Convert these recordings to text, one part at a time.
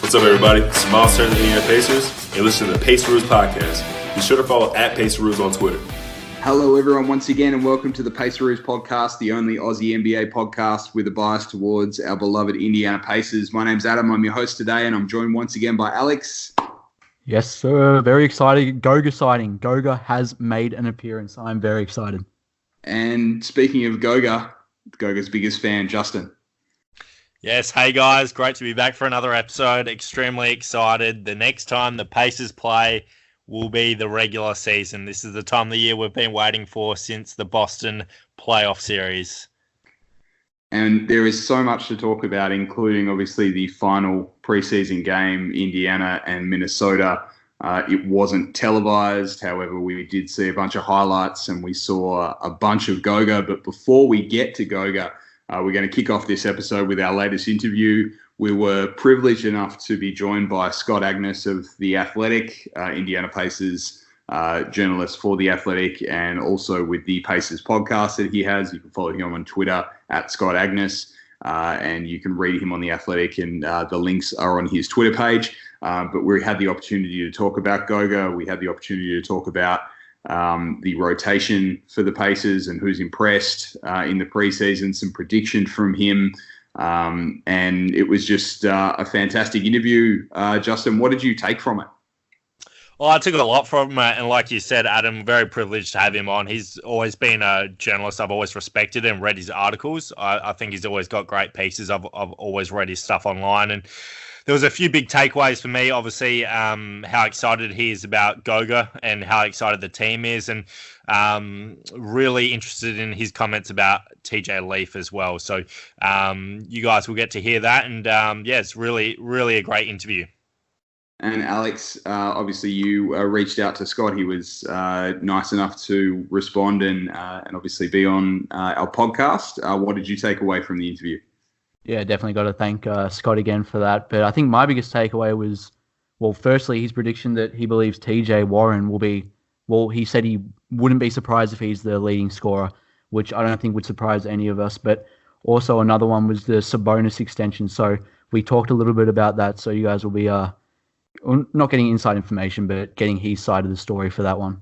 What's up, everybody? This is Miles Turner, the Indiana Pacers. You're listening to the Paceroos Podcast. Be sure to follow @Paceroos on Twitter. Hello, everyone, once again, and welcome to the Paceroos Podcast, the only Aussie NBA podcast with a bias towards our beloved Indiana Pacers. My name's Adam. I'm your host today, and I'm joined once again by Alex. Yes, sir. Very excited. Goga sighting. Goga has made an appearance. I'm very excited. And speaking of Goga's biggest fan, Justin. Yes, hey guys, great to be back for another episode. Extremely excited. The next time the Pacers play will be the regular season. This is the time of the year we've been waiting for since the Boston playoff series. And there is so much to talk about, including obviously the final preseason game, Indiana and Minnesota. It wasn't televised. However, we did see a bunch of highlights and we saw a bunch of Goga. But before we get to Goga, we're going to kick off this episode with our latest interview. We were privileged enough to be joined by Scott Agness of The Athletic, Indiana Pacers journalist for The Athletic, and also with the Pacers podcast that he has. You can follow him on Twitter @ScottAgness, and you can read him on The Athletic, and the links are on his Twitter page. But we had the opportunity to talk about Goga. We had the opportunity to talk about the rotation for the Pacers and who's impressed in the preseason, some prediction from him. And it was just a fantastic interview. Justin, what did you take from it? Well, I took a lot from it, and like you said, Adam, very privileged to have him on. He's always been a journalist I've always respected and read his articles. I think he's always got great pieces. I've always read his stuff online, and there was a few big takeaways for me. Obviously, how excited he is about Goga and how excited the team is, and really interested in his comments about TJ Leaf as well. So you guys will get to hear that, and it's really, really a great interview. And Alex, obviously you reached out to Scott. He was nice enough to respond and obviously be on our podcast. What did you take away from the interview? Yeah, definitely got to thank Scott again for that. But I think my biggest takeaway was, well, firstly, his prediction that he believes TJ Warren will be, well, he said he wouldn't be surprised if he's the leading scorer, which I don't think would surprise any of us. But also another one was the Sabonis extension. So we talked a little bit about that. So you guys will be not getting inside information, but getting his side of the story for that one.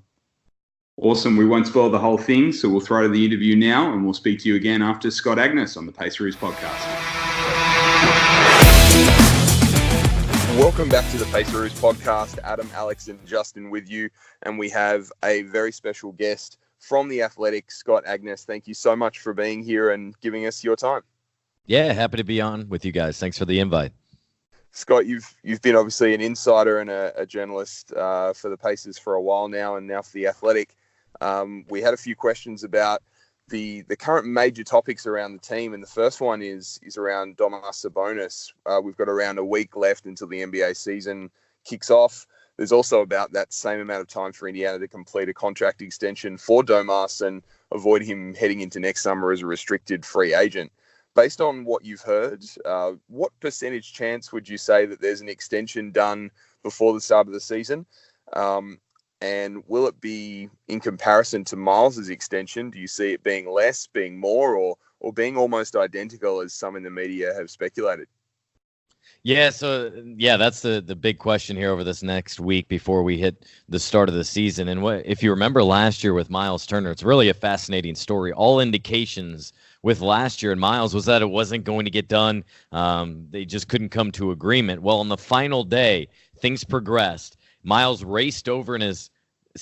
Awesome. We won't spoil the whole thing, so we'll throw to the interview now, and we'll speak to you again after Scott Agness on the Paceroos Podcast. Welcome back to the Paceroos Podcast. Adam, Alex, and Justin with you, and we have a very special guest from The Athletic, Scott Agness. Thank you so much for being here and giving us your time. Yeah, happy to be on with you guys. Thanks for the invite. Scott, you've been obviously an insider and a journalist for the Pacers for a while now, and now for The Athletic. We had a few questions about the current major topics around the team, and the first one is around Domas Sabonis. We've got around a week left until the NBA season kicks off. There's also about that same amount of time for Indiana to complete a contract extension for Domas and avoid him heading into next summer as a restricted free agent. Based on what you've heard, what percentage chance would you say that there's an extension done before the start of the season? And will it be in comparison to Miles's extension? Do you see it being less, being more, or being almost identical as some in the media have speculated? Yeah, that's the big question here over this next week before we hit the start of the season. And if you remember last year with Miles Turner, it's really a fascinating story. All indications with last year and Miles was that it wasn't going to get done. They just couldn't come to agreement. Well, on the final day, things progressed. Miles raced over in his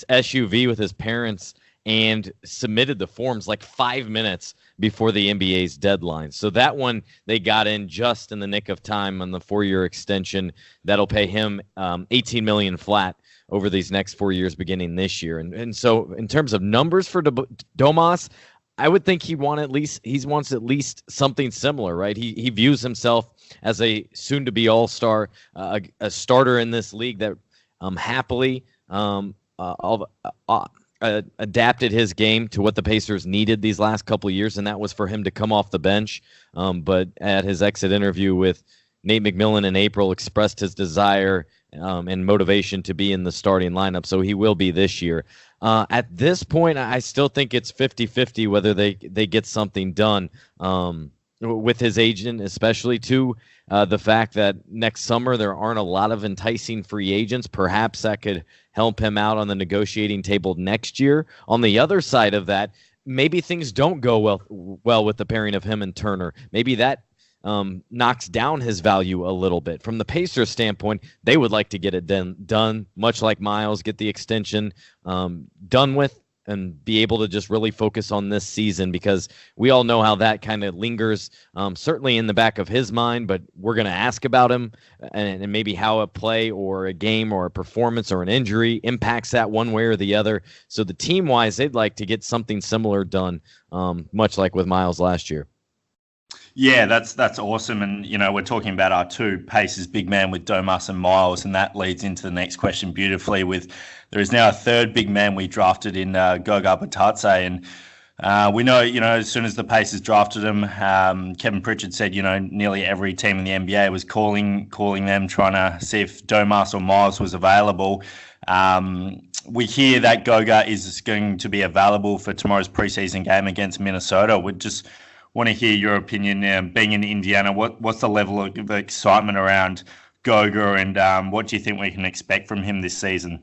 SUV with his parents and submitted the forms like 5 minutes before the NBA's deadline. So that one, they got in just in the nick of time on the 4-year extension. That'll pay him $18 million flat over these next 4 years beginning this year. And so in terms of numbers for Domas, I would think he wants at least something similar, right? He views himself as a soon-to-be all-star, a starter in this league that happily adapted his game to what the Pacers needed these last couple of years, and that was for him to come off the bench. But at his exit interview with Nate McMillan in April, expressed his desire and motivation to be in the starting lineup, so he will be this year. At this point, I still think it's 50-50 whether they get something done. with his agent, especially too. The fact that next summer there aren't a lot of enticing free agents, perhaps that could help him out on the negotiating table next year. On the other side of that, maybe things don't go well with the pairing of him and Turner. Maybe that knocks down his value a little bit. From the Pacers standpoint, they would like to get it done, much like Miles, get the extension done with, and be able to just really focus on this season, because we all know how that kind of lingers, certainly in the back of his mind, but we're going to ask about him and maybe how a play or a game or a performance or an injury impacts that one way or the other. So the team-wise, they'd like to get something similar done, much like with Miles last year. Yeah, that's awesome. And, we're talking about our two Pacers big man with Domas and Miles, and that leads into the next question beautifully with there is now a third big man we drafted in Goga Bitadze. And we know, as soon as the Pacers drafted him, Kevin Pritchard said, nearly every team in the NBA was calling them, trying to see if Domas or Miles was available. We hear that Goga is going to be available for tomorrow's preseason game against Minnesota. We'd just want to hear your opinion. Being in Indiana, what's the level of excitement around Goga, and what do you think we can expect from him this season?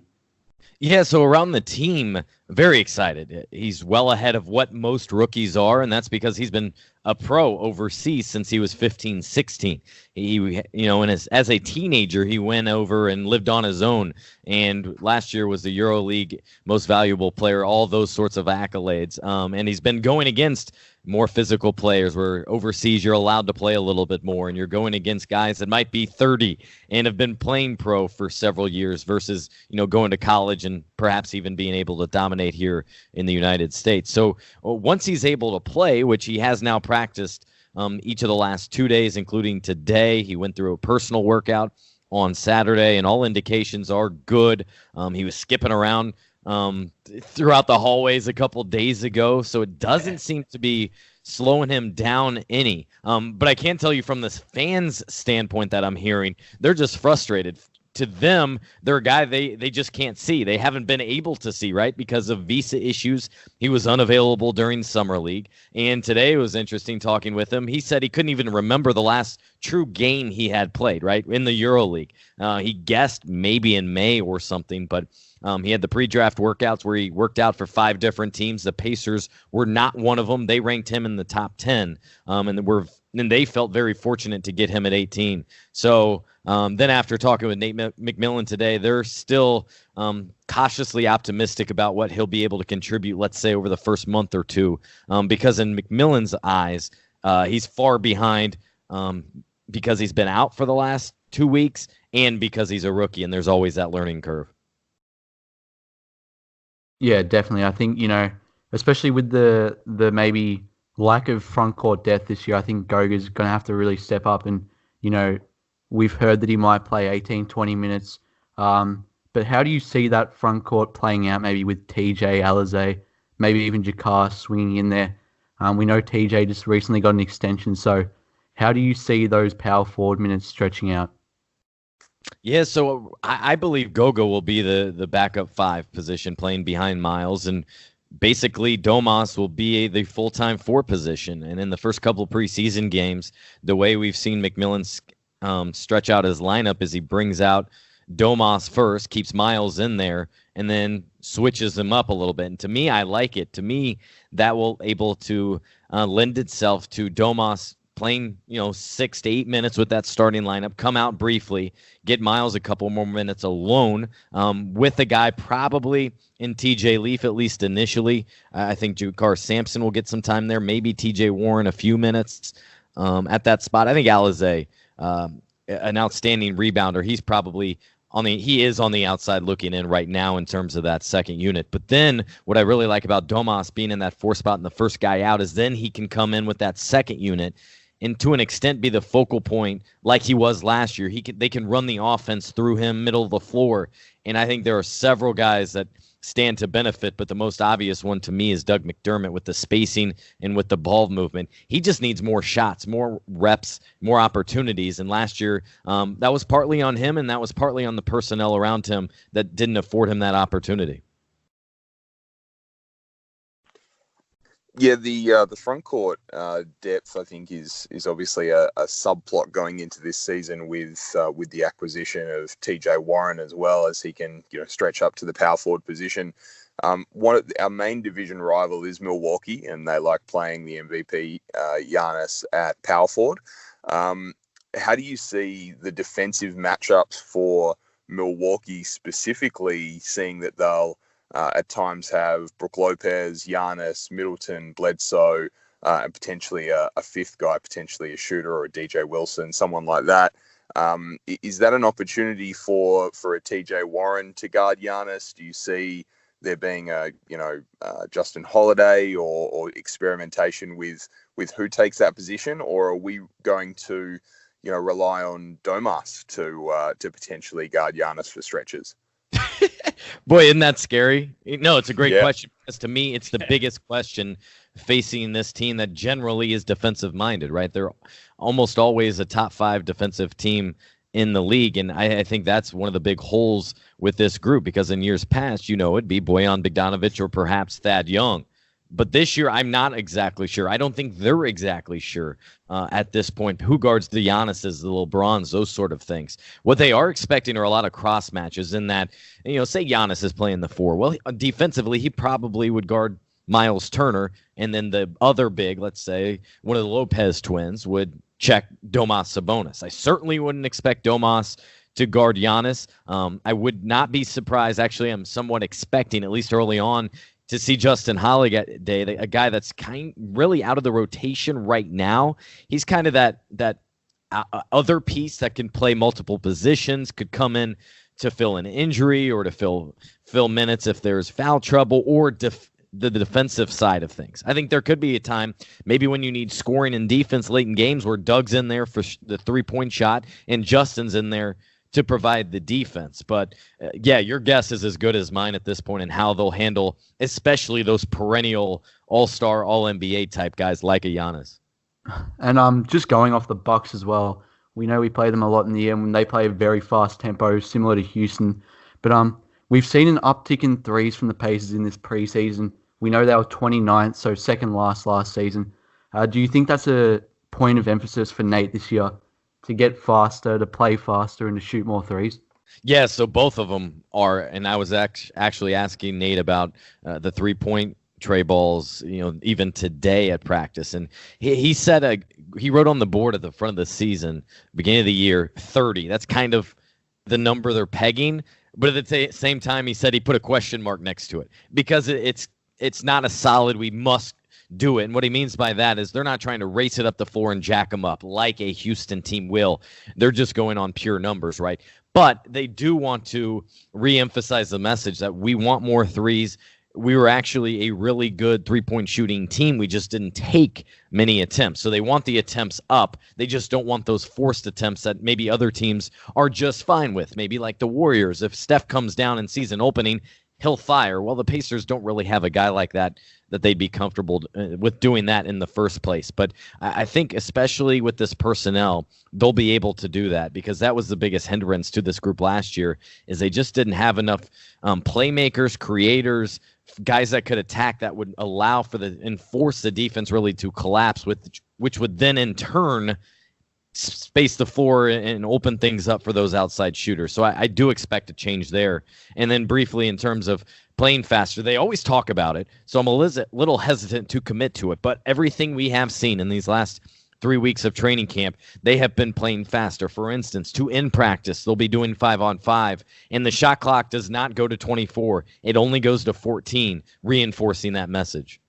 Yeah, so around the team, very excited. He's well ahead of what most rookies are, and that's because he's been a pro overseas since he was 15, 16. He, and as a teenager, he went over and lived on his own. And last year was the EuroLeague most valuable player, all those sorts of accolades. And he's been going against more physical players, where overseas you're allowed to play a little bit more, and you're going against guys that might be 30 and have been playing pro for several years versus, going to college and perhaps even being able to dominate here in the United States. So once he's able to play, which he has now practiced each of the last 2 days, including today, he went through a personal workout on Saturday, and all indications are good. He was skipping around throughout the hallways a couple days ago, so it doesn't seem to be slowing him down any. But I can tell you from this fans' standpoint that I'm hearing, they're just frustrated. To them, they're a guy they just can't see. They haven't been able to see, right? Because of visa issues. He was unavailable during Summer League. And today it was interesting talking with him. He said he couldn't even remember the last true game he had played, right? In the EuroLeague. He guessed maybe in May or something, but he had the pre-draft workouts where he worked out for 5 different teams. The Pacers were not one of them. They ranked him in the top 10, and they felt very fortunate to get him at 18. So then after talking with Nate McMillan today, they're still cautiously optimistic about what he'll be able to contribute, let's say, over the first month or two, because in McMillan's eyes, he's far behind because he's been out for the last 2 weeks and because he's a rookie, and there's always that learning curve. Yeah, definitely. I think, especially with the maybe lack of front court depth this year, I think Goga's going to have to really step up. And, we've heard that he might play 18, 20 minutes. But how do you see that front court playing out maybe with TJ, Alize, maybe even Jakar swinging in there? We know TJ just recently got an extension. So how do you see those power forward minutes stretching out? Yeah, so I believe Goga will be the backup 5 position playing behind Miles, and basically Domas will be the full-time 4 position. And in the first couple of preseason games, the way we've seen McMillan stretch out his lineup is he brings out Domas first, keeps Miles in there, and then switches them up a little bit. And to me, I like it. To me, that will able to lend itself to Domas playing 6 to 8 minutes with that starting lineup, come out briefly, get Miles a couple more minutes alone with a guy probably in TJ Leaf, at least initially. I think Jakar Sampson will get some time there, maybe TJ Warren a few minutes at that spot. I think Alize, an outstanding rebounder. He's probably he is on the outside looking in right now in terms of that second unit. But then what I really like about Domas being in that 4 spot and the first guy out is then he can come in with that second unit and to an extent be the focal point like he was last year. They can run the offense through him, middle of the floor. And I think there are several guys that stand to benefit, but the most obvious one to me is Doug McDermott with the spacing and with the ball movement. He just needs more shots, more reps, more opportunities. And last year, that was partly on him, and that was partly on the personnel around him that didn't afford him that opportunity. Yeah, the front court depth, I think, is obviously a subplot going into this season with the acquisition of TJ Warren, as well as he can stretch up to the power forward position. Our main division rival is Milwaukee, and they like playing the MVP Giannis at power forward. How do you see the defensive matchups for Milwaukee specifically, seeing that they'll at times have Brook Lopez, Giannis, Middleton, Bledsoe, and potentially a fifth guy, potentially a shooter or a DJ Wilson, someone like that. Is that an opportunity for a TJ Warren to guard Giannis? Do you see there being Justin Holiday or experimentation with who takes that position, or are we going to rely on Domas to potentially guard Giannis for stretches? Boy, isn't that scary? No, it's a great question, because to me, it's the biggest question facing this team that generally is defensive minded, right? They're almost always a top 5 defensive team in the league, and I think that's one of the big holes with this group, because in years past, it'd be Bojan Bogdanovic or perhaps Thad Young. But this year, I'm not exactly sure. I don't think they're exactly sure at this point who guards the Giannis's, the LeBrons, those sort of things. What they are expecting are a lot of cross matches in that, say Giannis is playing the 4. Well, defensively, he probably would guard Miles Turner, and then the other big, let's say, one of the Lopez twins, would check Domas Sabonis. I certainly wouldn't expect Domas to guard Giannis. I would not be surprised. Actually, I'm somewhat expecting, at least early on, to see Justin Holiday, a guy that's really out of the rotation right now. He's kind of that other piece that can play multiple positions, could come in to fill an injury or to fill minutes if there's foul trouble, or the defensive side of things. I think there could be a time, maybe when you need scoring and defense late in games, where Doug's in there for the 3-point shot and Justin's in there to provide the defense. But your guess is as good as mine at this point in how they'll handle, especially those perennial all-star, all-NBA type guys like a Giannis. And just going off the Bucks as well, we know we play them a lot in the year when they play a very fast tempo, similar to Houston. But we've seen an uptick in threes from the Pacers in this preseason. We know they were 29th, so second last season. Do you think that's a point of emphasis for Nate this year, to get faster, to play faster, and to shoot more threes? Yeah, so both of them are, and I was actually asking Nate about the 3-point tray balls, even today at practice, and he said he wrote on the board at the front of the season, beginning of the year, 30. That's kind of the number they're pegging, but at the same time, he said he put a question mark next to it, because it's not a solid we must do it. And what he means by that is they're not trying to race it up the floor and jack them up like a Houston team will. They're just going on pure numbers, right? But they do want to reemphasize the message that we want more threes. We were actually a really good 3-point shooting team. We just didn't take many attempts. So they want the attempts up. They just don't want those forced attempts that maybe other teams are just fine with. Maybe like the Warriors. If Steph comes down and sees an opening, he'll fire. Well, the Pacers don't really have a guy like that they'd be comfortable with doing that in the first place. But I think especially with this personnel, they'll be able to do that, because that was the biggest hindrance to this group last year, is they just didn't have enough playmakers, creators, guys that could attack, that would allow and force the defense really to collapse, which would then in turn space the floor and open things up for those outside shooters. So I do expect a change there. And then briefly, in terms of playing faster, they always talk about it, so I'm a little hesitant to commit to it. But everything we have seen in these last 3 weeks of training camp, they have been playing faster. For instance, in practice, they'll be doing 5-on-5, and the shot clock does not go to 24. It only goes to 14, reinforcing that message.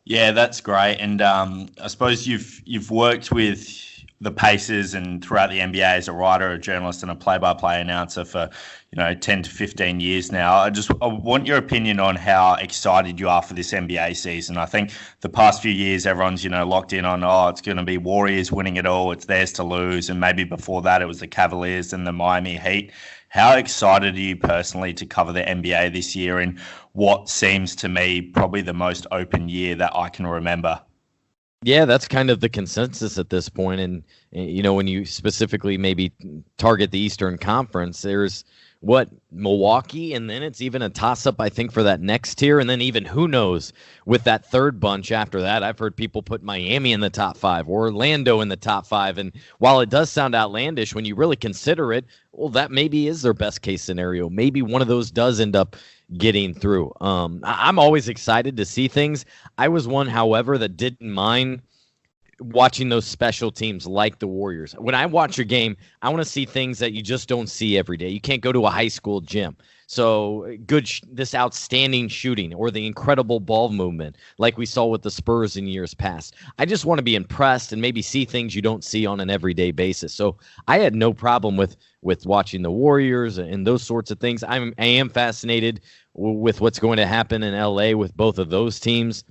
Yeah, that's great. And I suppose you've worked with the Pacers and throughout the NBA as a writer, a journalist, and a play-by-play announcer for 10 to 15 years now. I want your opinion on how excited you are for this NBA season. I think the past few years, everyone's locked in on, it's going to be Warriors winning it all, it's theirs to lose, and maybe before that it was the Cavaliers and the Miami Heat. How excited are you personally to cover the NBA this year in what seems to me probably the most open year that I can remember? Yeah, that's kind of the consensus at this point. And, when you specifically maybe target the Eastern Conference, there's Milwaukee, and then it's even a toss-up, I think, for that next tier, and then even who knows with that third bunch after that. I've heard people put Miami in the top 5 or Orlando in the top 5, and while it does sound outlandish, when you really consider it, well, that maybe is their best-case scenario. Maybe one of those does end up getting through. I'm always excited to see things. I was one, however, that didn't mind watching those special teams like the Warriors. When I watch a game, I want to see things that you just don't see every day. You can't go to a high school gym. So this outstanding shooting or the incredible ball movement like we saw with the Spurs in years past. I just want to be impressed and maybe see things you don't see on an everyday basis. So I had no problem with watching the Warriors and those sorts of things. I am fascinated with what's going to happen in LA with both of those teams.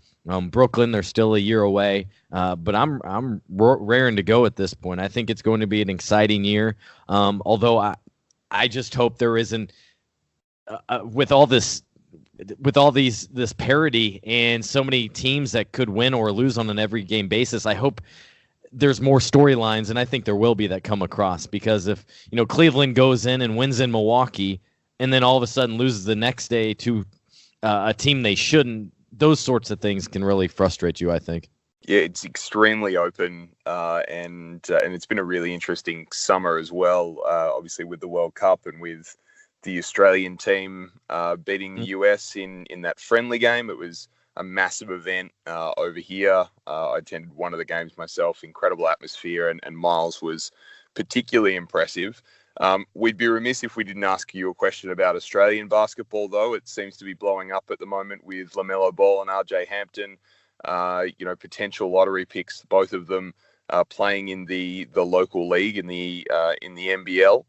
Brooklyn, they're still a year away, but I'm raring to go at this point. I think it's going to be an exciting year. Although I just hope there isn't with all this parity and so many teams that could win or lose on an every game basis. I hope there's more storylines, and I think there will be, that come across, because if Cleveland goes in and wins in Milwaukee, and then all of a sudden loses the next day to a team they shouldn't. Those sorts of things can really frustrate you, I think. Yeah, it's extremely open, and it's been a really interesting summer as well. Obviously, with the World Cup and with the Australian team beating the US in that friendly game, it was a massive event over here. I attended one of the games myself. Incredible atmosphere, and Miles was particularly impressive. We'd be remiss if we didn't ask you a question about Australian basketball, though. It seems to be blowing up at the moment with LaMelo Ball and RJ Hampton. Potential lottery picks, both of them playing in the local league in the NBL.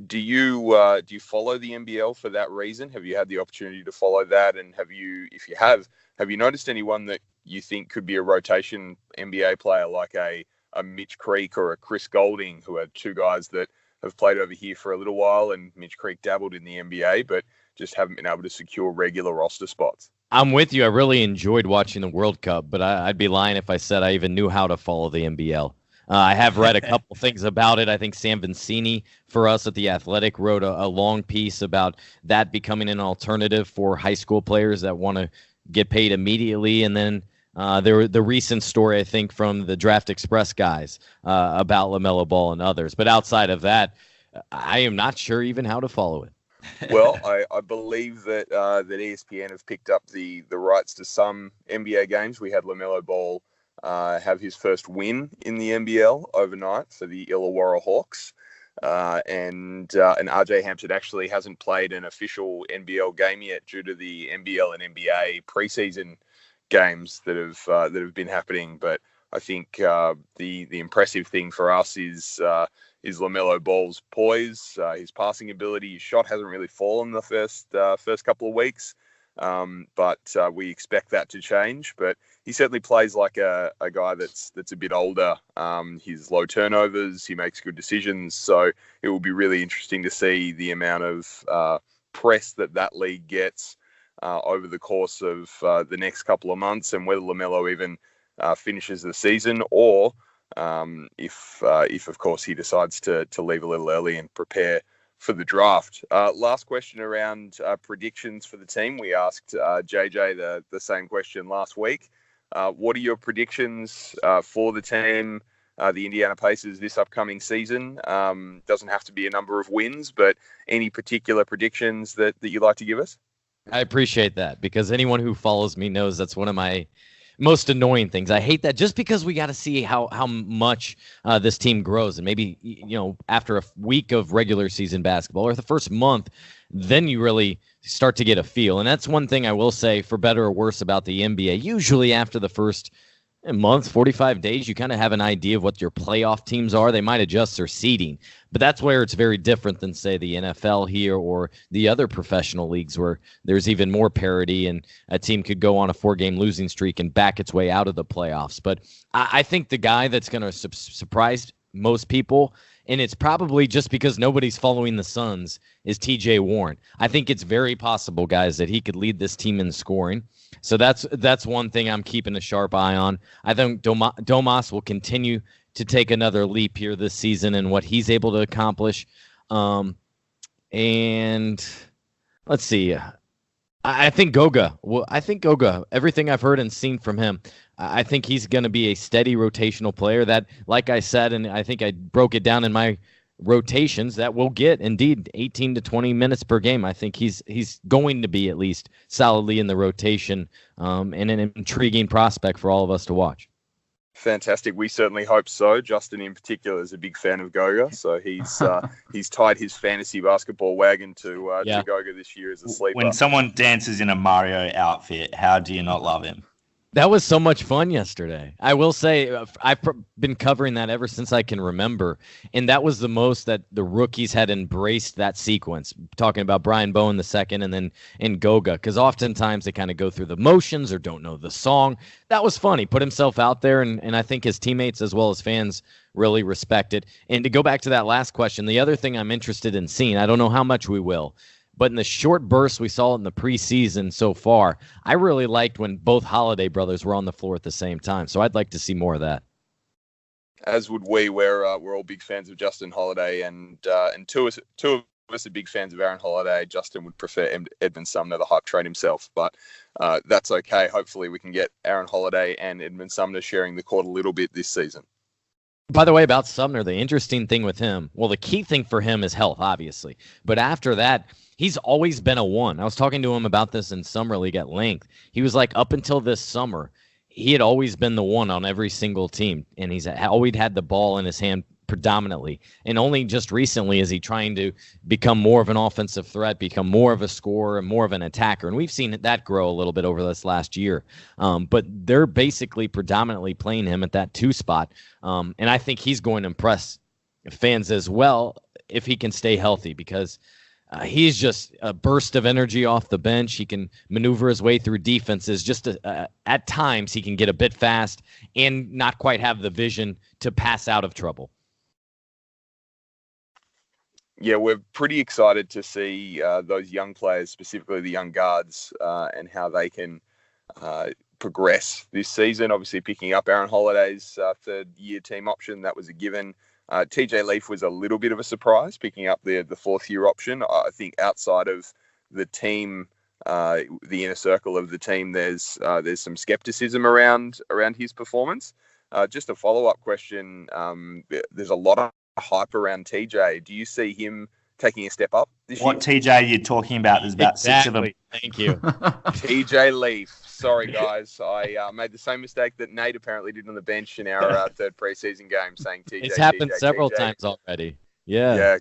Do you follow the NBL for that reason? Have you had the opportunity to follow that? And if you have you noticed anyone that you think could be a rotation NBA player, like a Mitch Creek or a Chris Golding, who are two guys that have played over here for a little while, and Mitch Creek dabbled in the NBA, but just haven't been able to secure regular roster spots? I'm with you. I really enjoyed watching the World Cup, but I'd be lying if I said I even knew how to follow the NBL. I have read a couple things about it. I think Sam Vincini for us at The Athletic wrote a long piece about that becoming an alternative for high school players that want to get paid immediately. And then the recent story, I think, from the Draft Express guys about LaMelo Ball and others. But outside of that, I am not sure even how to follow it. Well, I believe that ESPN have picked up the rights to some NBA games. We had LaMelo Ball have his first win in the NBL overnight for the Illawarra Hawks. And RJ Hampton actually hasn't played an official NBL game yet due to the NBL and NBA preseason games that have been happening. But I think the impressive thing for us is LaMelo Ball's poise, his passing ability. His shot hasn't really fallen the first couple of weeks, but we expect that to change. But he certainly plays like a guy that's a bit older. He's low turnovers. He makes good decisions. So it will be really interesting to see the amount of press that league gets over the course of the next couple of months, and whether LaMelo even finishes the season, or if of course he decides to leave a little early and prepare for the draft. Last question around predictions for the team. We asked JJ the same question last week. What are your predictions for the team, the Indiana Pacers, this upcoming season? Doesn't have to be a number of wins, but any particular predictions that you'd like to give us? I appreciate that, because anyone who follows me knows that's one of my most annoying things. I hate that, just because we got to see how much this team grows. And maybe, after a week of regular season basketball, or the first month, then you really start to get a feel. And that's one thing I will say, for better or worse, about the NBA. Usually after the first month, 45 days, you kind of have an idea of what your playoff teams are. They might adjust their seeding, but that's where it's very different than, say, the NFL here or the other professional leagues, where there's even more parity and a team could go on a 4-game losing streak and back its way out of the playoffs. But I think the guy that's going to surprise most people, and it's probably just because nobody's following the Suns, is TJ Warren. I think it's very possible, guys, that he could lead this team in scoring. So that's one thing I'm keeping a sharp eye on. I think Domas will continue to take another leap here this season in what he's able to accomplish. And let's see. I think Goga. Well, I think Goga. Everything I've heard and seen from him, I think he's going to be a steady rotational player. That, like I said, and I think I broke it down in my rotations, that will get indeed 18 to 20 minutes per game. I think he's going to be at least solidly in the rotation, and an intriguing prospect for all of us to watch. Fantastic. We certainly hope so. Justin, in particular, is a big fan of Goga, so he's tied his fantasy basketball wagon to Goga this year as a sleeper. When someone dances in a Mario outfit, how do you not love him? That was so much fun yesterday. I will say I've been covering that ever since I can remember, and that was the most that the rookies had embraced that sequence. Talking about Brian Bowen II and then in Goga, because oftentimes they kind of go through the motions or don't know the song. That was fun. He put himself out there, and I think his teammates as well as fans really respect it. And to go back to that last question, the other thing I'm interested in seeing, I don't know how much we will, but in the short bursts we saw in the preseason so far, I really liked when both Holiday brothers were on the floor at the same time. So I'd like to see more of that. As would we. We're all big fans of Justin Holiday, and two of us are big fans of Aaron Holiday. Justin would prefer Edmund Sumner, the hype train himself, but that's okay. Hopefully we can get Aaron Holiday and Edmund Sumner sharing the court a little bit this season. By the way, about Sumner, the interesting thing with him, well, the key thing for him is health, obviously. But after that, he's always been a one. I was talking to him about this in Summer League at length. He was like, up until this summer, he had always been the one on every single team, and he's always had the ball in his hand predominantly. And only just recently is he trying to become more of an offensive threat, become more of a scorer, and more of an attacker. And we've seen that grow a little bit over this last year. But they're basically predominantly playing him at that 2 spot. And I think he's going to impress fans as well if he can stay healthy, because he's just a burst of energy off the bench. He can maneuver his way through defenses. Just at times he can get a bit fast and not quite have the vision to pass out of trouble. Yeah, we're pretty excited to see those young players, specifically the young guards, and how they can progress this season. Obviously, picking up Aaron Holiday's third-year team option, that was a given. TJ Leaf was a little bit of a surprise, picking up the fourth-year option. I think outside of the team, the inner circle of the team, there's some skepticism around his performance. Just a follow-up question. There's a lot of hype around TJ. Do you see him taking a step up this year? What TJ are you talking about? There's about 6 of them. Thank you. TJ Leaf. Sorry, guys. I made the same mistake that Nate apparently did on the bench in our third preseason game, saying TJ. It's happened several TJ. times already. Yeah. Yeah.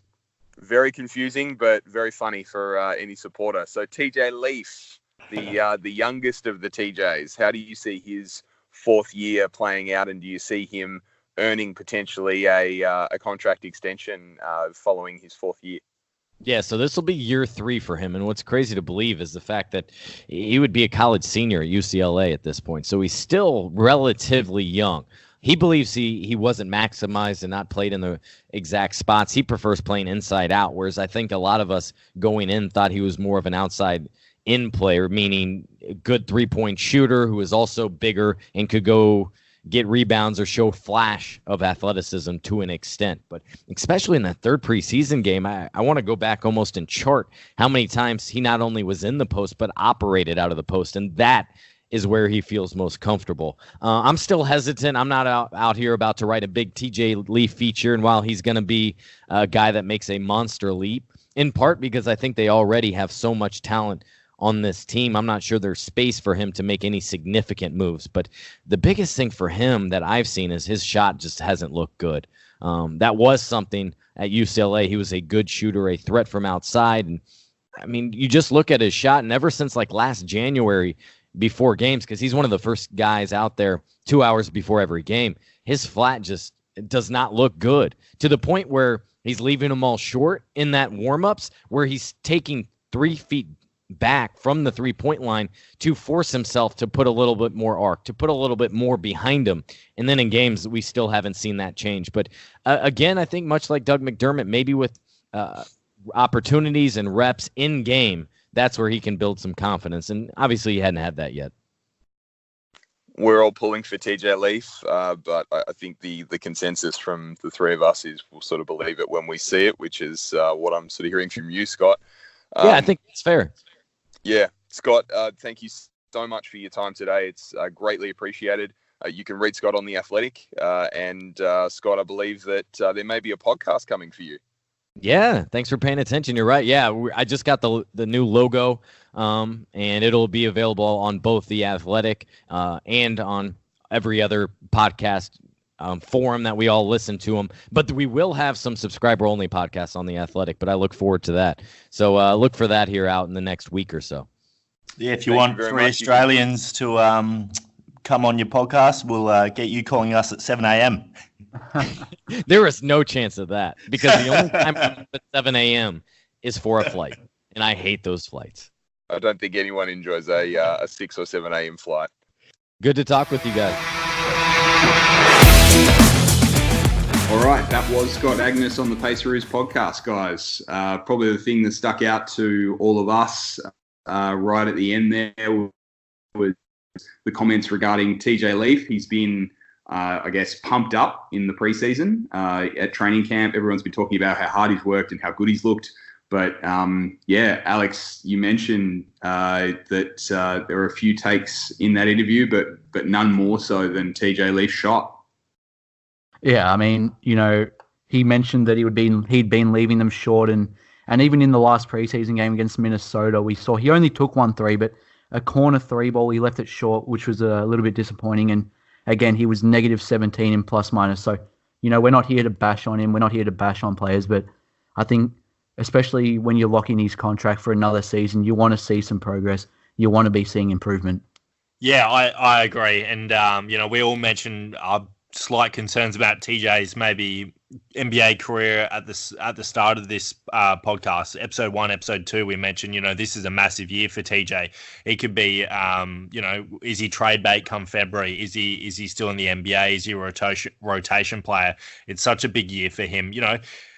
Very confusing, but very funny for any supporter. So TJ Leaf, the youngest of the TJs, how do you see his fourth year playing out, and do you see him earning potentially a contract extension following his fourth year? Yeah, so this will be year 3 for him. And what's crazy to believe is the fact that he would be a college senior at UCLA at this point. So he's still relatively young. He believes he wasn't maximized and not played in the exact spots. He prefers playing inside out, whereas I think a lot of us going in thought he was more of an outside in player, meaning a good 3-point shooter who is also bigger and could go get rebounds or show flash of athleticism to an extent. But especially in that third preseason game, I want to go back almost and chart how many times he not only was in the post, but operated out of the post. And that is where he feels most comfortable. I'm still hesitant. I'm not out here about to write a big TJ Leaf feature. And while he's going to be a guy that makes a monster leap, in part because I think they already have so much talent on this team, I'm not sure there's space for him to make any significant moves. But the biggest thing for him that I've seen is his shot just hasn't looked good. That was something at UCLA. He was a good shooter, a threat from outside. And I mean, you just look at his shot, and ever since like last January before games, because he's one of the first guys out there 2 hours before every game, his flat just does not look good, to the point where he's leaving them all short in that warm-ups, where he's taking 3 feet back from the 3-point line to force himself to put a little bit more arc, to put a little bit more behind him. And then in games, we still haven't seen that change. But again, I think much like Doug McDermott, maybe with opportunities and reps in game, that's where he can build some confidence. And obviously he hadn't had that yet. we're all pulling for TJ Leaf, but I think the consensus from the three of us is we'll sort of believe it when we see it, which is what I'm sort of hearing from you, Scott. Yeah, I think that's fair. Yeah, Scott, thank you so much for your time today. It's greatly appreciated. You can read Scott on The Athletic. And Scott, I believe that there may be a podcast coming for you. Yeah, thanks for paying attention. You're right. Yeah, I just got the new logo, and it'll be available on both The Athletic and on every other podcast forum that we all listen to them. But we will have some subscriber-only podcasts on The Athletic, but I look forward to that. So look for that here out in the next week or so. Yeah, if you want three Australians to come on your podcast, we'll get you calling us at 7 a.m. There is no chance of that because the only time I'm up at 7 a.m. is for a flight, and I hate those flights. I don't think anyone enjoys a 6 or 7 a.m. flight. Good to talk with you guys. All right, that was Scott Agness on the Paceroos Podcast, guys. Probably the thing that stuck out to all of us right at the end there was the comments regarding TJ Leaf. He's been, I guess, pumped up in the preseason at training camp. Everyone's been talking about how hard he's worked and how good he's looked. But, yeah, Alex, you mentioned that there were a few takes in that interview, but none more so than TJ Leaf's shot. Yeah, I mean, he mentioned that he'd been leaving them short, and even in the last preseason game against Minnesota, we saw he only took 1 3, but a corner 3 ball, he left it short, which was a little bit disappointing. And again, he was -17 in plus minus. So, we're not here to bash on him. We're not here to bash on players, but I think especially when you're locking his contract for another season, you want to see some progress. You want to be seeing improvement. Yeah, I agree. And, we all mentioned our slight concerns about TJ's maybe NBA career at the start of this podcast. Episode 1, episode 2, we mentioned, this is a massive year for TJ. He could be, is he trade bait come February? Is he still in the NBA? Is he a rotation player? It's such a big year for him.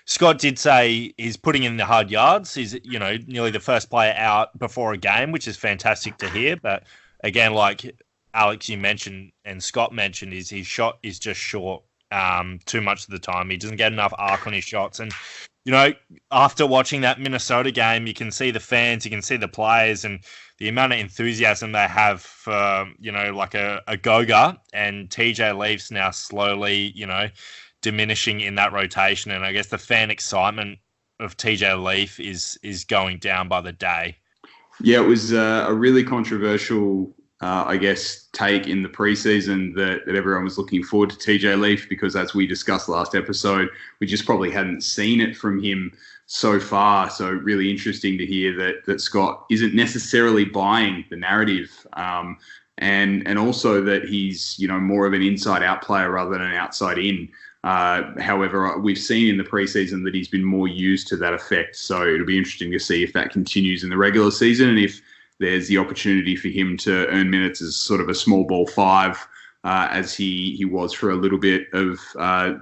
Scott did say he's putting in the hard yards. He's, nearly the first player out before a game, which is fantastic to hear. But again, like Alex, you mentioned, and Scott mentioned, is his shot is just short too much of the time. He doesn't get enough arc on his shots. And, after watching that Minnesota game, you can see the fans, you can see the players, and the amount of enthusiasm they have for, like a Goga, and TJ Leaf's now slowly, diminishing in that rotation. And I guess the fan excitement of TJ Leaf is going down by the day. Yeah, it was a really controversial take in the preseason that everyone was looking forward to TJ Leaf because, as we discussed last episode, we just probably hadn't seen it from him so far. So really interesting to hear that Scott isn't necessarily buying the narrative, and also that he's more of an inside-out player rather than an outside-in. However, we've seen in the preseason that he's been more used to that effect. So it'll be interesting to see if that continues in the regular season and if there's the opportunity for him to earn minutes as sort of a small ball 5, as he was for a little bit of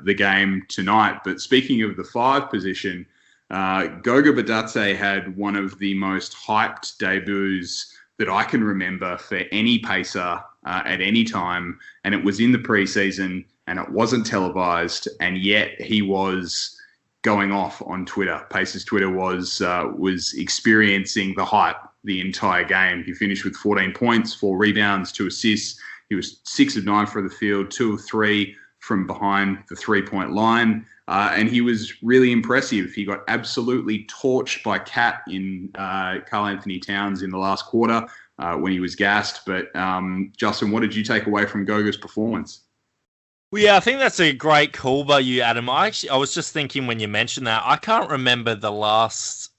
the game tonight. But speaking of the 5 position, Goga Bitadze had one of the most hyped debuts that I can remember for any pacer at any time, and it was in the preseason, and it wasn't televised, and yet he was going off on Twitter. Pacers Twitter was experiencing the hype the entire game. He finished with 14 points, 4 rebounds, 2 assists. He was 6 of 9 from the field, 2 of 3 from behind the 3-point line. And he was really impressive. He got absolutely torched by Cat in Karl Anthony Towns in the last quarter when he was gassed. But Justin, what did you take away from Goga's performance? Well, yeah, I think that's a great call by you, Adam. I was just thinking when you mentioned that, I can't remember the last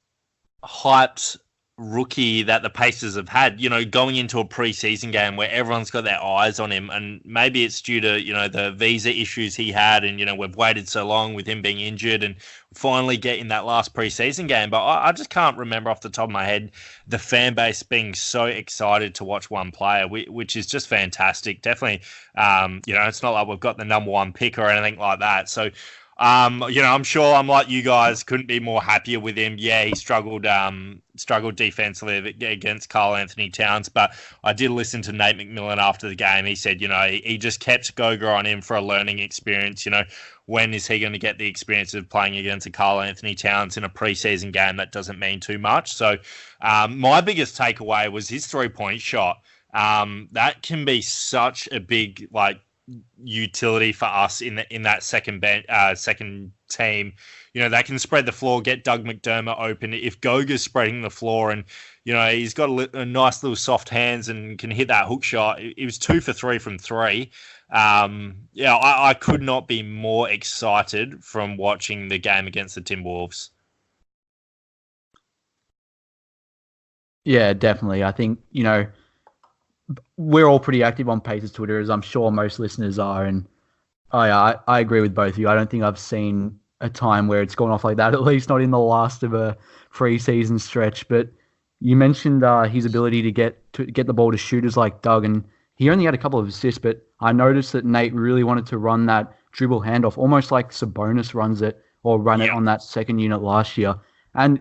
hyped rookie that the Pacers have had, going into a preseason game where everyone's got their eyes on him. And maybe it's due to, the visa issues he had. And, we've waited so long with him being injured and finally getting that last preseason game. But I just can't remember off the top of my head the fan base being so excited to watch one player, which is just fantastic. Definitely, it's not like we've got the number 1 pick or anything like that. So I'm sure I'm like you guys, couldn't be more happier with him. Yeah, he struggled defensively against Karl Anthony Towns, but I did listen to Nate McMillan after the game. He said, he just kept Goga on him for a learning experience. When is he going to get the experience of playing against a Karl Anthony Towns in a preseason game? That doesn't mean too much. So my biggest takeaway was his 3-point shot. That can be such a big utility for us in that second team. They can spread the floor, get Doug McDermott open. If Goga's spreading the floor and he's got a nice little soft hands and can hit that hook shot. It was 2 for 3 from 3. I could not be more excited from watching the game against the Timberwolves. Yeah, definitely. I think, we're all pretty active on Pacers Twitter, as I'm sure most listeners are. And I agree with both of you. I don't think I've seen a time where it's gone off like that, at least not in the last of a preseason stretch. But you mentioned his ability to get the ball to shooters like Doug, and he only had a couple of assists, but I noticed that Nate really wanted to run that dribble handoff, almost like Sabonis runs it or ran it on that second unit last year. And,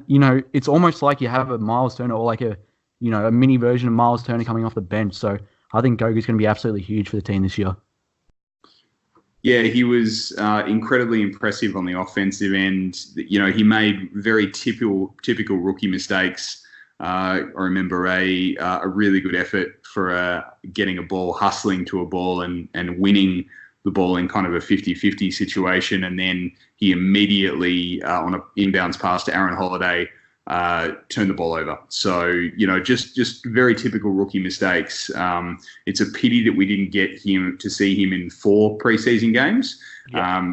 it's almost like you have a Miles Turner or like a mini version of Miles Turner coming off the bench. So I think Goga's going to be absolutely huge for the team this year. Yeah, he was incredibly impressive on the offensive end. He made very typical rookie mistakes. I remember a really good effort for getting a ball, hustling to a ball and winning the ball in kind of a 50-50 situation. And then he immediately, on an inbounds pass to Aaron Holiday, turned the ball over. So, just very typical rookie mistakes. It's a pity that we didn't get him to see him in 4 preseason games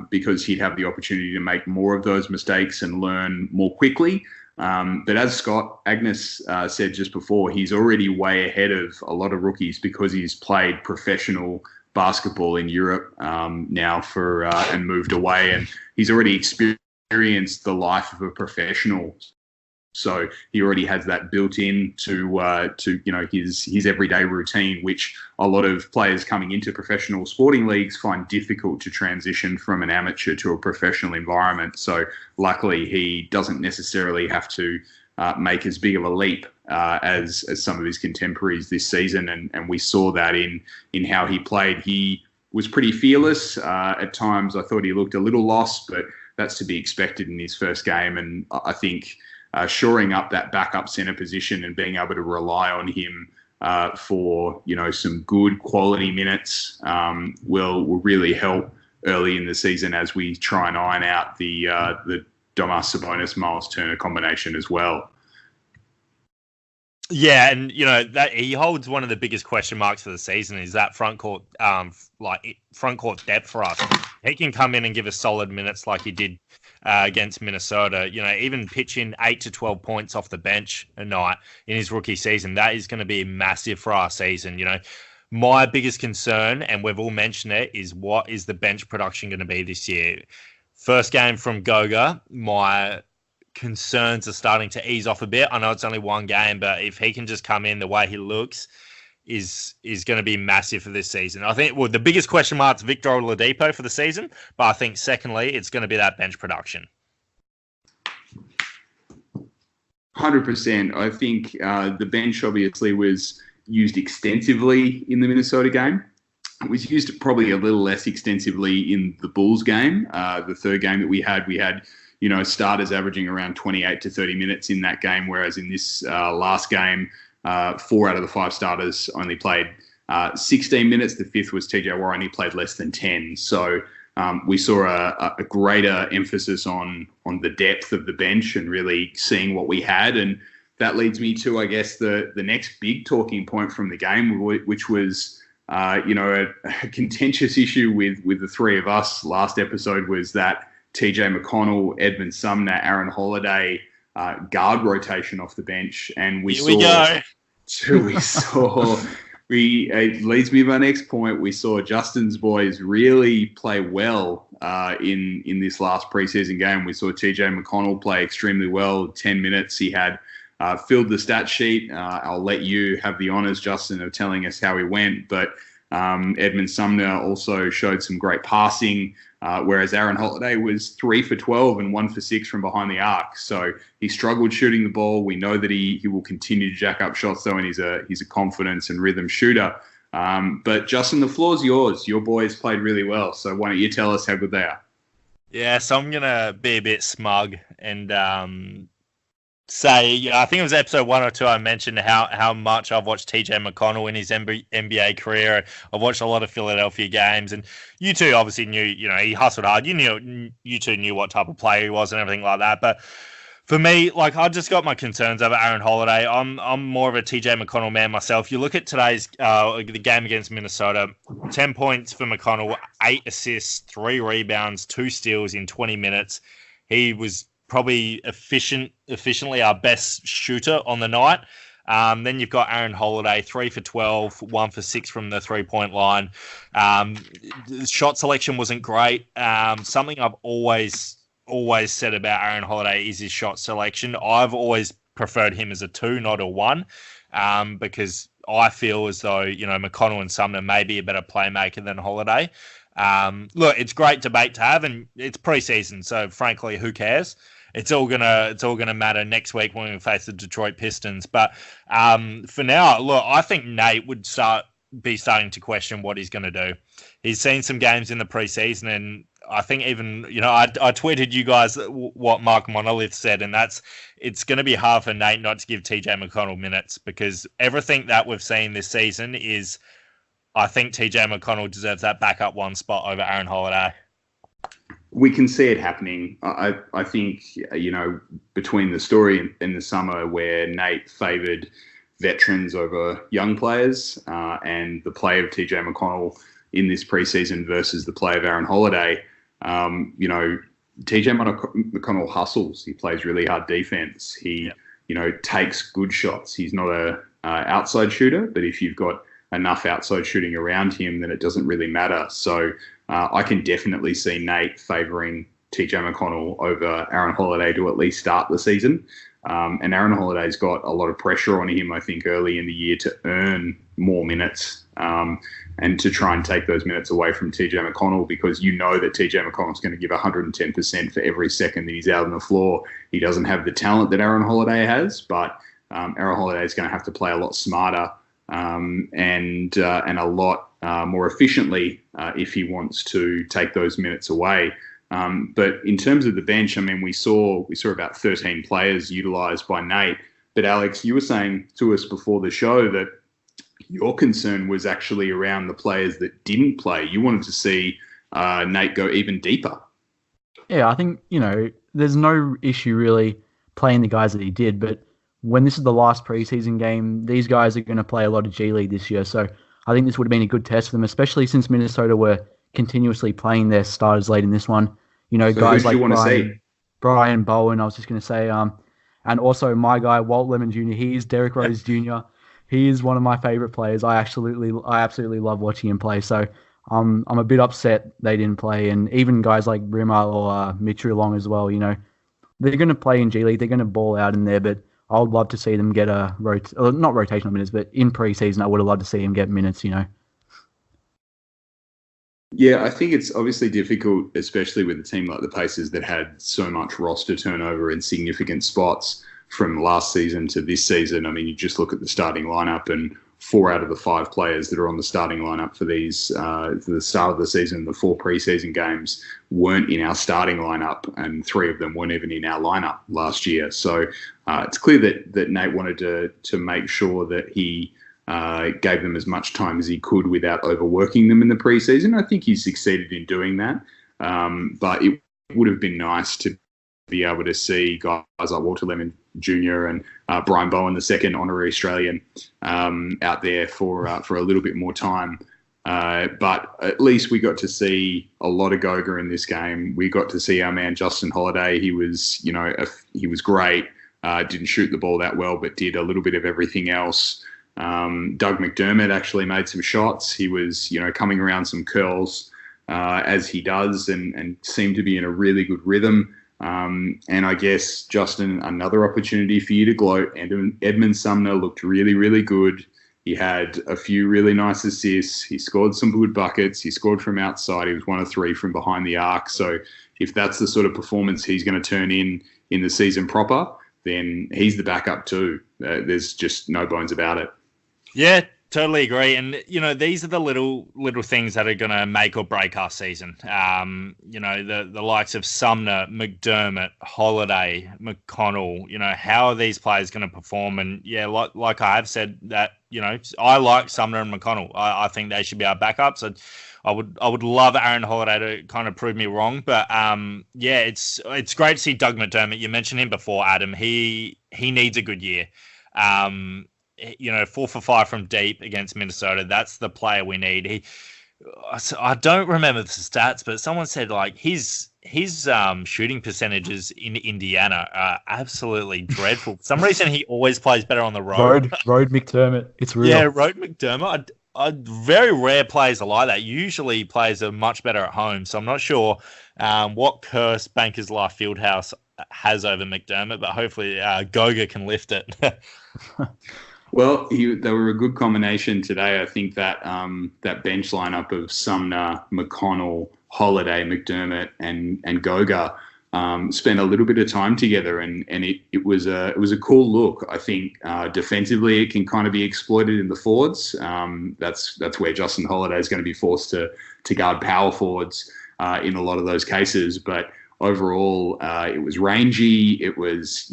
because he'd have the opportunity to make more of those mistakes and learn more quickly. But as Scott Agness said just before, he's already way ahead of a lot of rookies because he's played professional basketball in Europe now and moved away, and he's already experienced the life of a professional. So he already has that built in to his everyday routine, which a lot of players coming into professional sporting leagues find difficult to transition from an amateur to a professional environment. So luckily, he doesn't necessarily have to make as big of a leap as some of his contemporaries this season, and we saw that in how he played. He was pretty fearless. At times, I thought he looked a little lost, but that's to be expected in his first game, and I think shoring up that backup center position and being able to rely on him for some good quality minutes will really help early in the season as we try and iron out the Domas Sabonis Miles Turner combination as well. Yeah, and that he holds one of the biggest question marks for the season is that front court depth for us. He can come in and give us solid minutes like he did against Minnesota. Even pitching 8 to 12 points off the bench a night in his rookie season, that is going to be massive for our season. My biggest concern, and we've all mentioned it, is what is the bench production going to be this year? First game from Goga, my concerns are starting to ease off a bit. I know it's only one game, but if he can just come in the way he looks, is going to be massive for this season. I think the biggest question mark is Victor Oladipo for the season, but I think secondly, it's going to be that bench production. 100%. I think the bench obviously was used extensively in the Minnesota game. It was used probably a little less extensively in the Bulls game. The third game that we had starters averaging around 28 to 30 minutes in that game, whereas in this last game, 4 out of the 5 starters only played 16 minutes. The 5th was TJ Warren. He played less than 10. So we saw a greater emphasis on the depth of the bench and really seeing what we had. And that leads me to, I guess, the next big talking point from the game, which was, a contentious issue with the three of us last episode, was that TJ McConnell, Edmund Sumner, Aaron Holiday guard rotation off the bench. And it leads me to my next point. We saw Justin's boys really play well in this last preseason game. We saw TJ McConnell play extremely well, 10 minutes. He had filled the stat sheet. I'll let you have the honors, Justin, of telling us how he went. But Edmund Sumner also showed some great passing. whereas Aaron Holiday was 3 for 12 and 1 for 6 from behind the arc. So he struggled shooting the ball. We know that he will continue to jack up shots, though, and he's a confidence and rhythm shooter. But Justin, the floor's yours. Your boys played really well. So why don't you tell us how good they are? Yeah, so I'm going to be a bit smug and say, I think it was episode 1 or 2, I mentioned how much I've watched TJ McConnell in his NBA career. I've watched a lot of Philadelphia games, and you two obviously knew, he hustled hard. You two knew what type of player he was and everything like that. But for me, I just got my concerns over Aaron Holiday. I'm more of a TJ McConnell man myself. You look at today's the game against Minnesota, 10 points for McConnell, 8 assists, 3 rebounds, 2 steals in 20 minutes. He was probably efficiently our best shooter on the night. Then you've got Aaron Holiday, 3 for 12, 1 for 6 from the 3-point line. The shot selection wasn't great. Something I've always said about Aaron Holiday is his shot selection. I've always preferred him as a 2, not a 1, because I feel as though, McConnell and Sumner may be a better playmaker than Holiday. Look, it's great debate to have, and it's preseason, so frankly, who cares? It's all gonna matter next week when we face the Detroit Pistons. But for now, look, I think Nate would be starting to question what he's going to do. He's seen some games in the preseason, and I think even I tweeted you guys what Mark Monolith said, and it's going to be hard for Nate not to give TJ McConnell minutes, because everything that we've seen this season is, I think TJ McConnell deserves that backup 1 spot over Aaron Holiday. We can see it happening. I think, between the story in the summer where Nate favoured veterans over young players and the play of TJ McConnell in this preseason versus the play of Aaron Holiday, TJ McConnell hustles. He plays really hard defense. He, takes good shots. He's not a outside shooter, but if you've got enough outside shooting around him, then it doesn't really matter. So I can definitely see Nate favouring TJ McConnell over Aaron Holiday to at least start the season. And Aaron Holiday's got a lot of pressure on him, I think, early in the year to earn more minutes and to try and take those minutes away from TJ McConnell, because that TJ McConnell's going to give 110% for every second that he's out on the floor. He doesn't have the talent that Aaron Holiday has, but Aaron Holiday is going to have to play a lot smarter and a lot more efficiently if he wants to take those minutes away. But in terms of the bench, we saw about 13 players utilised by Nate. But Alex, you were saying to us before the show that your concern was actually around the players that didn't play. You wanted to see Nate go even deeper. Yeah, I think, there's no issue really playing the guys that he did, but when this is the last preseason game, these guys are going to play a lot of G League this year. So I think this would have been a good test for them, especially since Minnesota were continuously playing their starters late in this one. So guys like Brian Bowen, I was just going to say, and also my guy, Walt Lemon Jr., he is Derrick Rose Jr. He is one of my favorite players. I absolutely love watching him play. So I'm a bit upset they didn't play. And even guys like Brimmer or Mitchell Long as well, they're going to play in G League. They're going to ball out in there, but I would love to see them get not rotational minutes, but in preseason, I would have loved to see him get minutes, Yeah, I think it's obviously difficult, especially with a team like the Pacers that had so much roster turnover in significant spots from last season to this season. You just look at the starting lineup, and 4 out of the 5 players that are on the starting lineup for these for the start of the season, the 4 preseason games, weren't in our starting lineup, and 3 of them weren't even in our lineup last year. So it's clear that Nate wanted to make sure that he gave them as much time as he could without overworking them in the preseason. I think he succeeded in doing that, but it would have been nice to be able to see guys like Walter Lemon Jr. and Brian Bowen, the second honorary Australian, out there for a little bit more time. But at least we got to see a lot of Goga in this game. We got to see our man Justin Holiday. He was, he was great. Didn't shoot the ball that well, but did a little bit of everything else. Doug McDermott actually made some shots. He was, coming around some curls as he does, and seemed to be in a really good rhythm. And I guess, Justin, another opportunity for you to gloat. Edmund Sumner looked really, really good. He had a few really nice assists. He scored some good buckets. He scored from outside. He was 1 of 3 from behind the arc. So if that's the sort of performance he's going to turn in the season proper, then he's the backup too. There's just no bones about it. Yeah, totally agree. And, these are the little things that are going to make or break our season. The likes of Sumner, McDermott, Holiday, McConnell, how are these players going to perform? And, yeah, like I have said that, I like Sumner and McConnell. I think they should be our backups. I would love Aaron Holiday to kind of prove me wrong. But, it's great to see Doug McDermott. You mentioned him before, Adam. He needs a good year. 4 for 5 from deep against Minnesota. That's the player we need. I don't remember the stats, but someone said like his shooting percentages in Indiana are absolutely dreadful. For some reason, he always plays better on the road. Road McDermott. It's real. Yeah, Road McDermott. Very rare players are like that. Usually players are much better at home. So I'm not sure what curse Bankers Life Fieldhouse has over McDermott, but hopefully Goga can lift it. Well, they were a good combination today. I think that that bench lineup of Sumner, McConnell, Holiday, McDermott, and Goga spent a little bit of time together, and it was a cool look. I think defensively it can kind of be exploited in the forwards. That's where Justin Holiday is going to be forced to guard power forwards in a lot of those cases, but. Overall, it was rangy. It was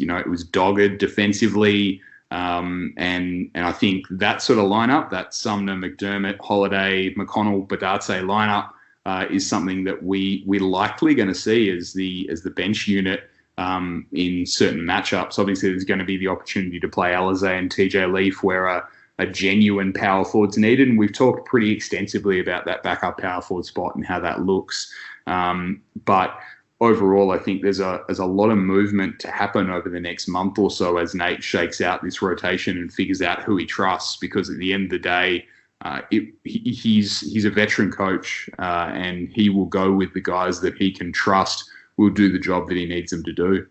dogged defensively. And I think that sort of lineup, that Sumner, McDermott, Holiday, McConnell, Bitadze lineup, is something that we're likely going to see as the bench unit in certain matchups. Obviously, there's going to be the opportunity to play Alizé and TJ Leaf where a genuine power forward's needed, and we've talked pretty extensively about that backup power forward spot and how that looks. But overall, I think there's a lot of movement to happen over the next month or so as Nate shakes out this rotation and figures out who he trusts. Because at the end of the day, he's a veteran coach, and he will go with the guys that he can trust will do the job that he needs them to do.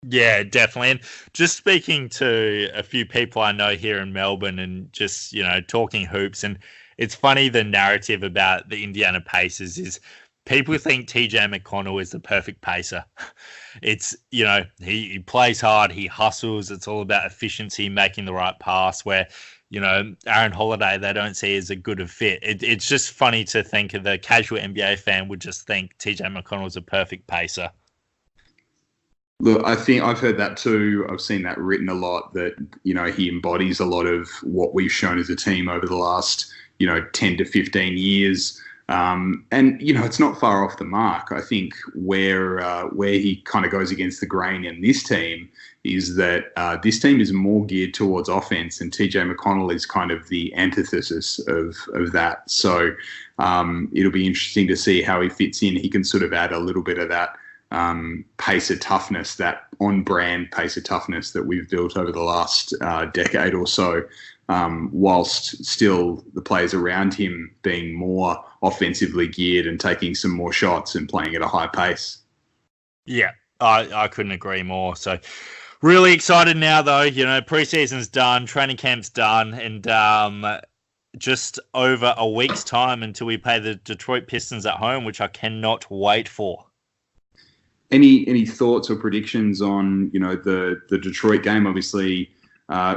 Yeah, definitely. And just speaking to a few people I know here in Melbourne and just, talking hoops, and it's funny, the narrative about the Indiana Pacers is people think TJ McConnell is the perfect pacer. It's, he plays hard, he hustles. It's all about efficiency, making the right pass, where, Aaron Holiday, they don't see as a good a fit. It's just funny to think of the casual NBA fan would just think TJ McConnell is a perfect pacer. Look, I think I've heard that too. I've seen that written a lot, that, he embodies a lot of what we've shown as a team over the last, 10 to 15 years. And it's not far off the mark. I think where he kind of goes against the grain in this team is that this team is more geared towards offense, and TJ McConnell is kind of the antithesis of that. So it'll be interesting to see how he fits in. He can sort of add a little bit of that pacer toughness, that on-brand pacer toughness that we've built over the last decade or so. Whilst still the players around him being more offensively geared and taking some more shots and playing at a high pace. Yeah, I couldn't agree more. So really excited now, though. Preseason's done, training camp's done, and just over a week's time until we play the Detroit Pistons at home, which I cannot wait for. Any thoughts or predictions on, the Detroit game? Obviously,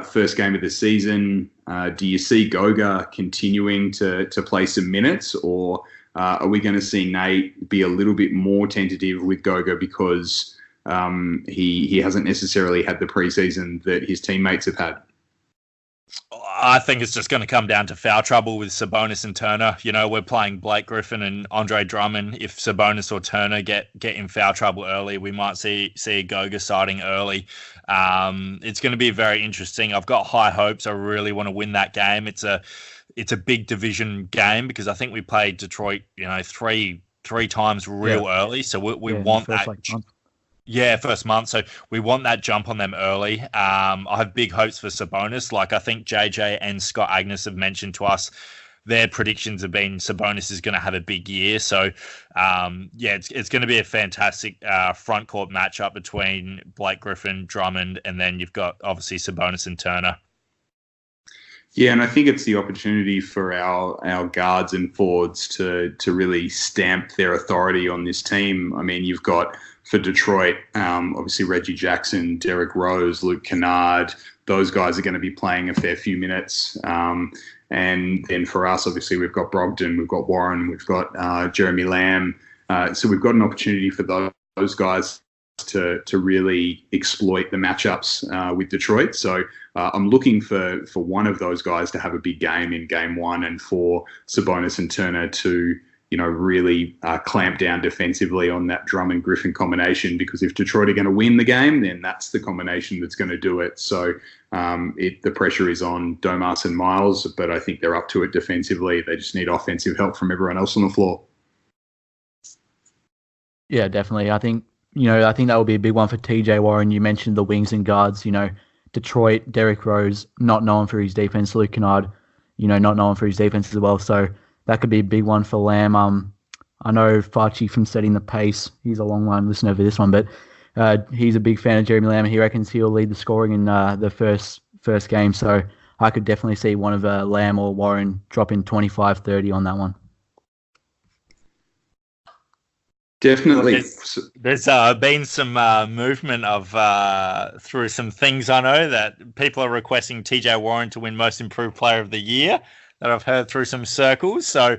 first game of the season. Do you see Goga continuing to play some minutes, or are we going to see Nate be a little bit more tentative with Goga because he hasn't necessarily had the preseason that his teammates have had? I think it's just going to come down to foul trouble with Sabonis and Turner. We're playing Blake Griffin and Andre Drummond. If Sabonis or Turner get in foul trouble early, we might see Goga starting early. It's going to be very interesting. I've got high hopes. I really want to win that game. It's a big division game because I think we played Detroit, three times real early. So we want that. Yeah, first month. So we want that jump on them early. I have big hopes for Sabonis. I think JJ and Scott Agness have mentioned to us their predictions have been Sabonis is going to have a big year. So, it's going to be a fantastic front court matchup between Blake Griffin, Drummond, and then you've got obviously Sabonis and Turner. Yeah, and I think it's the opportunity for our guards and forwards to really stamp their authority on this team. I mean, you've got for Detroit, obviously Reggie Jackson, Derrick Rose, Luke Kennard. Those guys are going to be playing a fair few minutes. And then for us, obviously, we've got Brogdon, we've got Warren, we've got Jeremy Lamb. So we've got an opportunity for those guys to really exploit the matchups with Detroit. So I'm looking for one of those guys to have a big game in game one, and for Sabonis and Turner to really clamp down defensively on that Drummond-Griffin combination, because if Detroit are going to win the game, then that's the combination that's going to do it. So the pressure is on Domas and Miles, but I think they're up to it defensively. They just need offensive help from everyone else on the floor. Yeah, definitely. I think that will be a big one for TJ Warren. You mentioned the wings and guards. Detroit, Derrick Rose, not known for his defense. Luke Kennard, not known for his defense as well. So that could be a big one for Lamb. I know Facci from Setting the Pace. He's a long-line listener for this one, but he's a big fan of Jeremy Lamb. He reckons he'll lead the scoring in the first game. So I could definitely see one of Lamb or Warren dropping 25-30 on that one. Definitely. There's been some movement of through some things I know that people are requesting TJ Warren to win Most Improved Player of the Year, that I've heard through some circles. So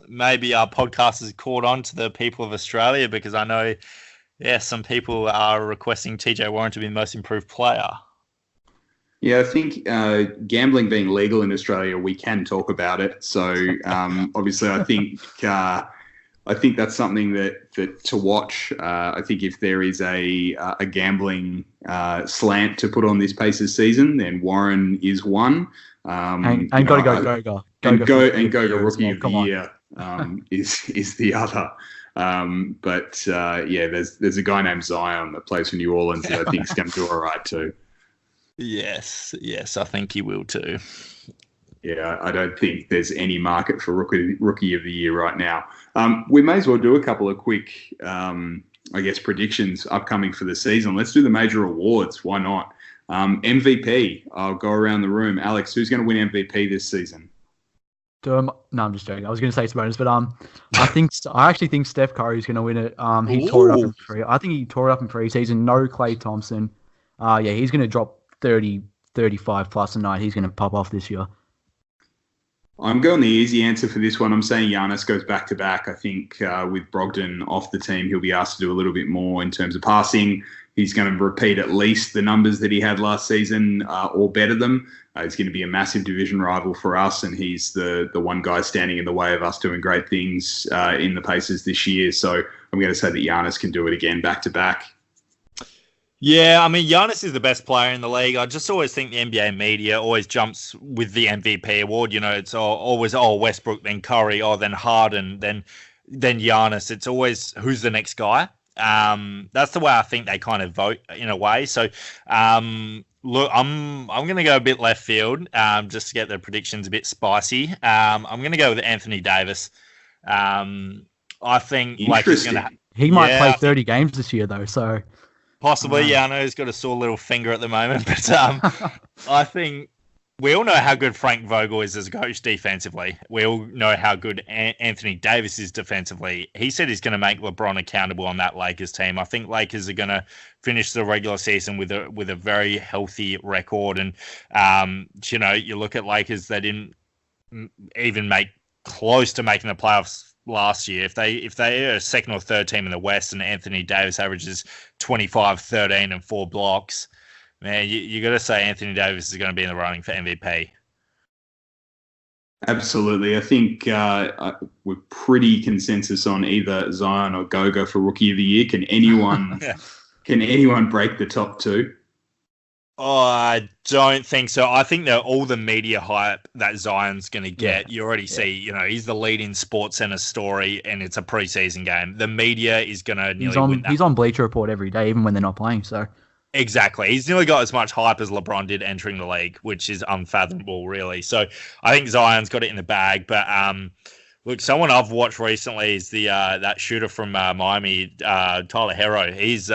maybe our podcast has caught on to the people of Australia, because I know, some people are requesting TJ Warren to be Most Improved Player. Yeah, I think gambling being legal in Australia, we can talk about it. So obviously, I think that's something that to watch. I think if there is a gambling slant to put on this Pacers season, then Warren is one. And Goga Rookie of the Year is the other. There's a guy named Zion that plays for New Orleans that I think is going to do all right too. Yes, I think he will too. Yeah, I don't think there's any market for Rookie of the Year right now. We may as well do a couple of quick, predictions upcoming for the season. Let's do the major awards. Why not? MVP. I'll go around the room. Alex, who's going to win MVP this season? No, I'm just joking. I was going to say Sabonis, but I actually think Steph Curry is going to win it. He tore it up I think he tore it up in preseason. No Klay Thompson. He's going to drop 30, 35 plus a night. He's going to pop off this year. I'm going the easy answer for this one. I'm saying Giannis goes back-to-back. I think with Brogdon off the team, he'll be asked to do a little bit more in terms of passing. He's going to repeat at least the numbers that he had last season or better them. He's going to be a massive division rival for us, and he's the one guy standing in the way of us doing great things in the Pacers this year. So I'm going to say that Giannis can do it again back-to-back. Yeah, I mean, Giannis is the best player in the league. I just always think the NBA media always jumps with the MVP award. It's always, Westbrook, then Curry, then Harden, then Giannis. It's always who's the next guy. That's the way I think they kind of vote in a way. So, look, I'm going to go a bit left field just to get the predictions a bit spicy. I'm going to go with Anthony Davis. I think he's going to. He might play 30 games this year, though. So. Possibly, I know he's got a sore little finger at the moment, but I think we all know how good Frank Vogel is as a coach defensively. We all know how good Anthony Davis is defensively. He said he's going to make LeBron accountable on that Lakers team. I think Lakers are going to finish the regular season with a very healthy record. And, you look at Lakers, they didn't even make close to making the playoffs last year. If they are a second or third team in the West and Anthony Davis averages 25, 13 and 4 blocks, man, you got to say Anthony Davis is going to be in the running for MVP. Absolutely. I think we're pretty consensus on either Zion or Goga for Rookie of the Year. Can anyone break the top two? Oh, I don't think so. I think that all the media hype that Zion's going to get, you already see, he's the lead in SportsCenter story and it's a preseason game. The media is going to nearly win that. He's on Bleacher Report every day, even when they're not playing. So Exactly. He's nearly got as much hype as LeBron did entering the league, which is unfathomable, really. So I think Zion's got it in the bag. But look, someone I've watched recently is the that shooter from Miami, Tyler Hero. He is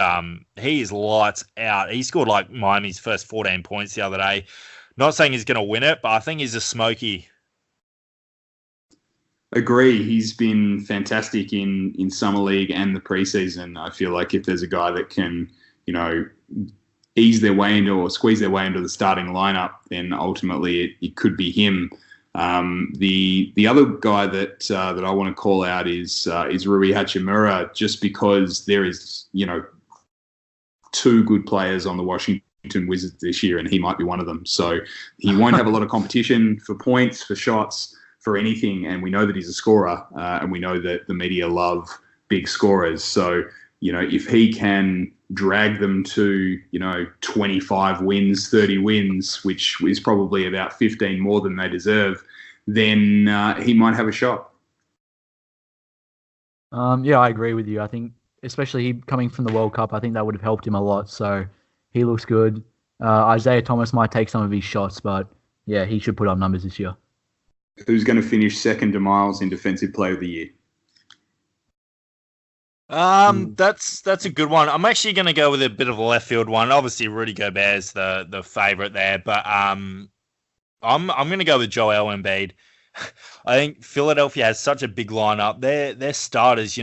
lights out. He scored like Miami's first 14 points the other day. Not saying he's going to win it, but I think he's a smoky. Agree. He's been fantastic in summer league and the preseason. I feel like if there's a guy that can, ease their way into or squeeze their way into the starting lineup, then ultimately it could be him. The other guy that I want to call out is Rui Hachimura, just because there is two good players on the Washington Wizards this year, and he might be one of them. So he won't have a lot of competition for points, for shots, for anything. And we know that he's a scorer, and we know that the media love big scorers. So if he can drag them to 25 wins, 30 wins, which is probably about 15 more than they deserve, then he might have a shot. Yeah, I agree with you. I think, especially he coming from the World Cup, I think that would have helped him a lot. So he looks good. Isaiah Thomas might take some of his shots, but yeah, he should put up numbers this year. Who's going to finish second to Miles in Defensive Player of the Year? That's a good one. I'm actually going to go with a bit of a left field one. Obviously, Rudy Gobert's the favorite there, but I'm going to go with Joel Embiid. I think Philadelphia has such a big lineup. Their starters,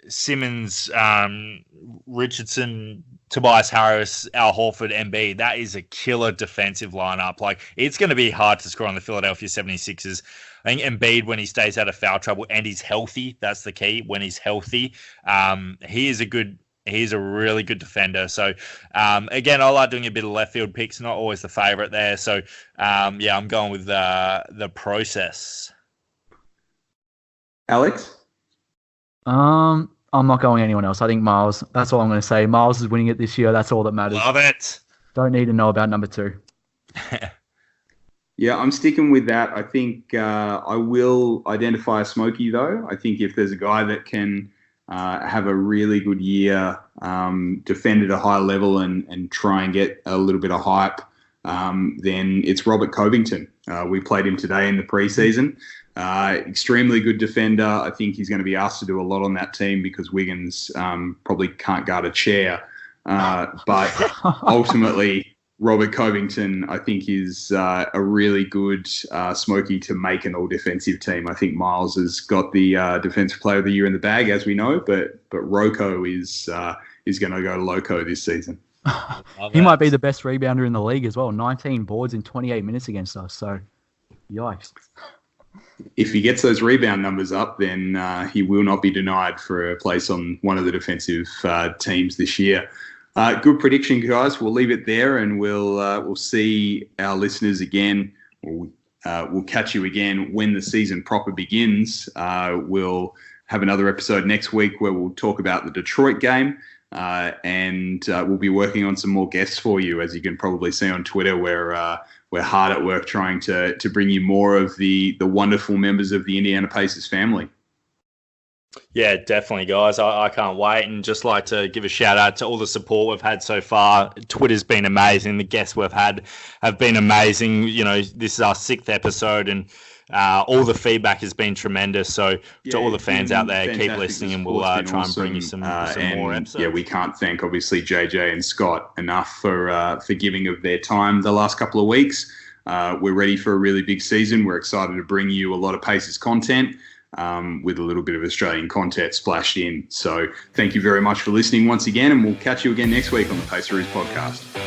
Simmons, Richardson, Tobias Harris, Al Horford, Embiid. That is a killer defensive lineup. Like, it's going to be hard to score on the Philadelphia 76ers. I think Embiid, when he stays out of foul trouble and he's healthy, that's the key. When he's healthy, he's a really good defender. So, again, I like doing a bit of left field picks. Not always the favorite there. So, yeah, I'm going with the process. Alex? I'm not going anyone else. I think Miles. That's all I'm going to say. Miles is winning it this year. That's all that matters. Love it. Don't need to know about number 2. Yeah, I'm sticking with that. I think I will identify a smoky, though. I think if there's a guy that can have a really good year, defend at a high level and try and get a little bit of hype, then it's Robert Covington. We played him today in the preseason. Extremely good defender. I think he's going to be asked to do a lot on that team because Wiggins probably can't guard a chair. But ultimately, Robert Covington, I think, is a really good smoky to make an all-defensive team. I think Miles has got the Defensive Player of the Year in the bag, as we know, but Rocco is going to go loco this season. He might be the best rebounder in the league as well. 19 boards in 28 minutes against us. So, yikes. If he gets those rebound numbers up, then he will not be denied for a place on one of the defensive teams this year. Good prediction, guys. We'll leave it there, and we'll see our listeners again. We'll catch you again when the season proper begins. We'll have another episode next week where we'll talk about the Detroit game, and we'll be working on some more guests for you, as you can probably see on Twitter. We're hard at work trying to bring you more of the wonderful members of the Indiana Pacers family. Yeah, definitely, guys. I can't wait, and just like to give a shout out to all the support we've had so far. Twitter's been amazing. The guests we've had have been amazing. This is our 6th episode, and all the feedback has been tremendous. So to all the fans out there, keep listening, and we'll try and bring you some more episodes. Yeah, we can't thank obviously JJ and Scott enough for giving of their time the last couple of weeks. We're ready for a really big season. We're excited to bring you a lot of Pacers content. With a little bit of Australian content splashed in. So thank you very much for listening once again, and we'll catch you again next week on the Paceroos Podcast.